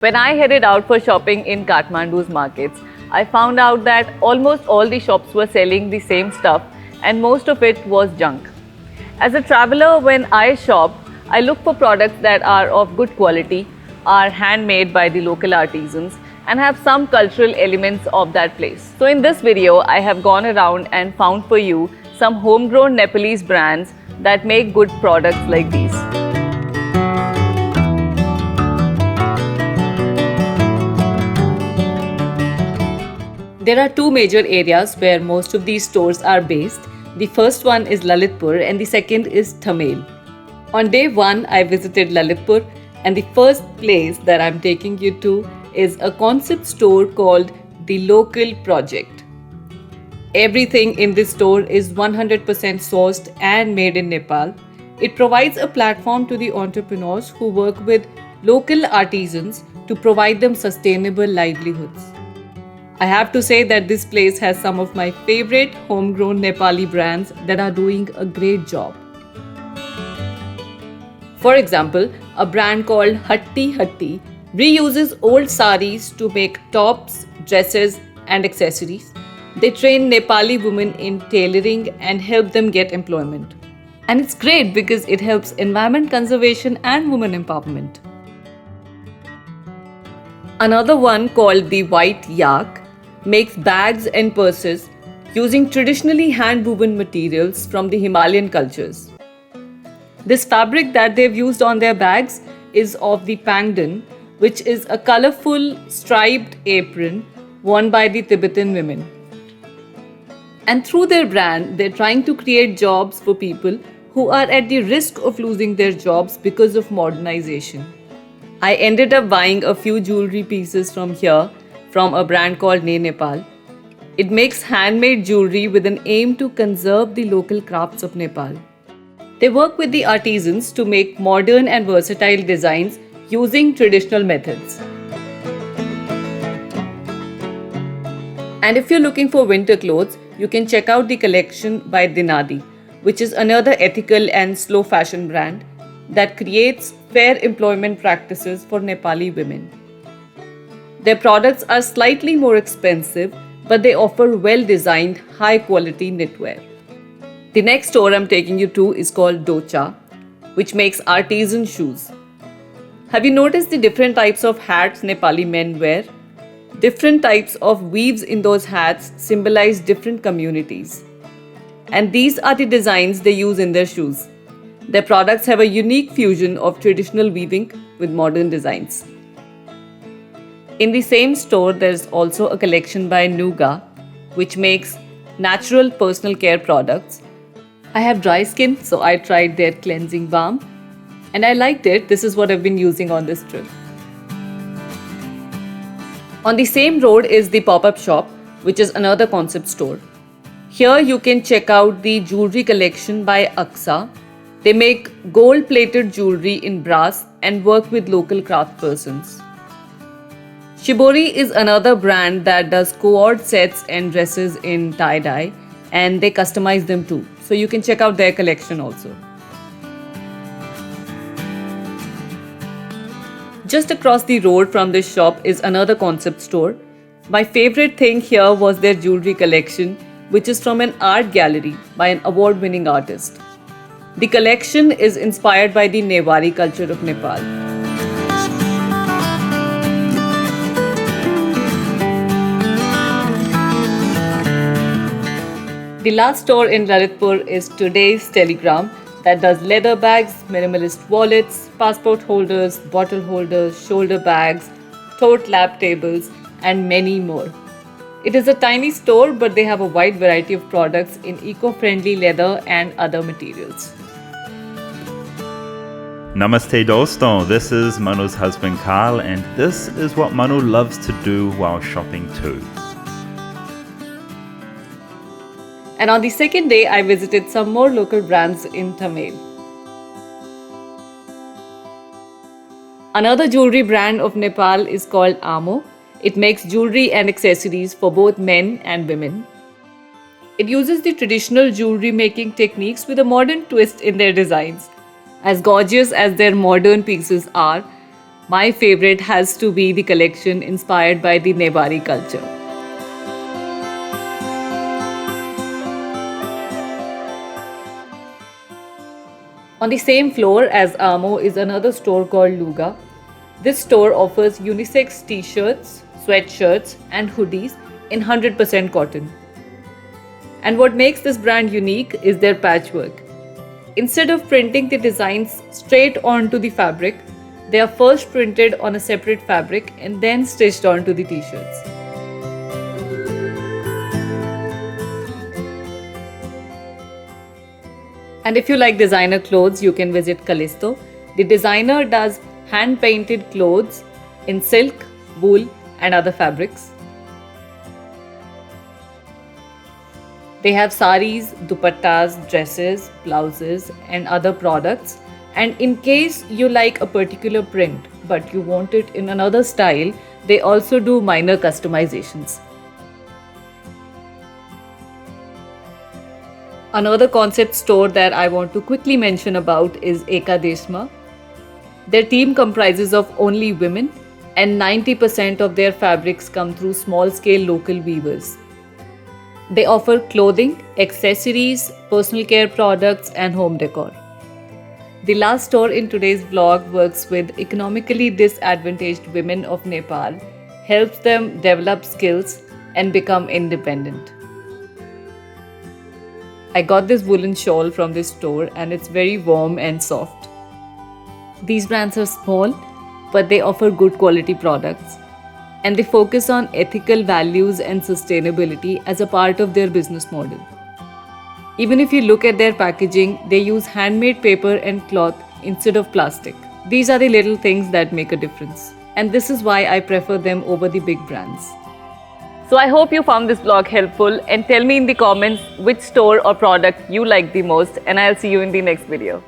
When I headed out for shopping in Kathmandu's markets, I found out that almost all the shops were selling the same stuff and most of it was junk. As a traveler, when I shop, I look for products that are of good quality, are handmade by the local artisans, and have some cultural elements of that place. So in this video, I have gone around and found for you some homegrown Nepalese brands that make good products like these. There are two major areas where most of these stores are based. The first one is Lalitpur and the second is Thamel. On day one, I visited Lalitpur, and the first place that I'm taking you to is a concept store called The Local Project. Everything in this store is 100% sourced and made in Nepal. It provides a platform to the entrepreneurs who work with local artisans to provide them sustainable livelihoods. I have to say that this place has some of my favorite homegrown Nepali brands that are doing a great job. For example, a brand called Hatti Hatti reuses old saris to make tops, dresses, and accessories. They train Nepali women in tailoring and help them get employment. And it's great because it helps environment conservation and women empowerment. Another one called the White Yak makes bags and purses using traditionally hand-woven materials from the Himalayan cultures. This fabric that they've used on their bags is of the pangdan, which is a colorful striped apron worn by the Tibetan women. And through their brand, they're trying to create jobs for people who are at the risk of losing their jobs because of modernization. I ended up buying a few jewelry pieces from here from a brand called Ne Nepal. It makes handmade jewelry with an aim to conserve the local crafts of Nepal. They work with the artisans to make modern and versatile designs using traditional methods. And if you're looking for winter clothes, you can check out the collection by Dinadi, which is another ethical and slow fashion brand that creates fair employment practices for Nepali women. Their products are slightly more expensive, but they offer well-designed, high-quality knitwear. The next store I'm taking you to is called Docha, which makes artisan shoes. Have you noticed the different types of hats Nepali men wear? Different types of weaves in those hats symbolize different communities. And these are the designs they use in their shoes. Their products have a unique fusion of traditional weaving with modern designs. In the same store, there's also a collection by Nuga, which makes natural personal care products. I have dry skin, so I tried their cleansing balm, and I liked it. This is what I've been using on this trip. On the same road is the pop-up shop, which is another concept store. Here you can check out the jewelry collection by Aksa. They make gold-plated jewelry in brass and work with local craftspersons. Shibori is another brand that does cord sets and dresses in tie-dye, and they customize them too. So you can check out their collection also. Just across the road from this shop is another concept store. My favorite thing here was their jewelry collection, which is from an art gallery by an award-winning artist. The collection is inspired by the Newari culture of Nepal. The last store in Lalitpur is Today's Telegram that does leather bags, minimalist wallets, passport holders, bottle holders, shoulder bags, tote lap tables, and many more. It is a tiny store, but they have a wide variety of products in eco-friendly leather and other materials. Namaste doston, this is Manu's husband Carl, and this is what Manu loves to do while shopping too. And on the second day, I visited some more local brands in Thamel. Another jewelry brand of Nepal is called Amo. It makes jewelry and accessories for both men and women. It uses the traditional jewelry making techniques with a modern twist in their designs. As gorgeous as their modern pieces are, My favorite has to be the collection inspired by the Nebari culture. On the same floor as Amo is another store called Luga. This store offers unisex t-shirts, sweatshirts and hoodies in 100% cotton. And what makes this brand unique is their patchwork. Instead of printing the designs straight onto the fabric, they are first printed on a separate fabric and then stitched onto the t-shirts. And if you like designer clothes, you can visit Callisto. The designer does hand-painted clothes in silk, wool and other fabrics. They have saris, dupattas, dresses, blouses and other products. And in case you like a particular print but you want it in another style, they also do minor customizations. Another concept store that I want to quickly mention about is Eka Deshma. Their team comprises of only women and 90% of their fabrics come through small-scale local weavers. They offer clothing, accessories, personal care products and home decor. The last store in today's vlog works with economically disadvantaged women of Nepal, helps them develop skills and become independent. I got this woolen shawl from this store and it's very warm and soft. These brands are small, but they offer good quality products and they focus on ethical values and sustainability as a part of their business model. Even if you look at their packaging, they use handmade paper and cloth instead of plastic. These are the little things that make a difference. And this is why I prefer them over the big brands. So I hope you found this vlog helpful and tell me in the comments which store or product you like the most and I'll see you in the next video.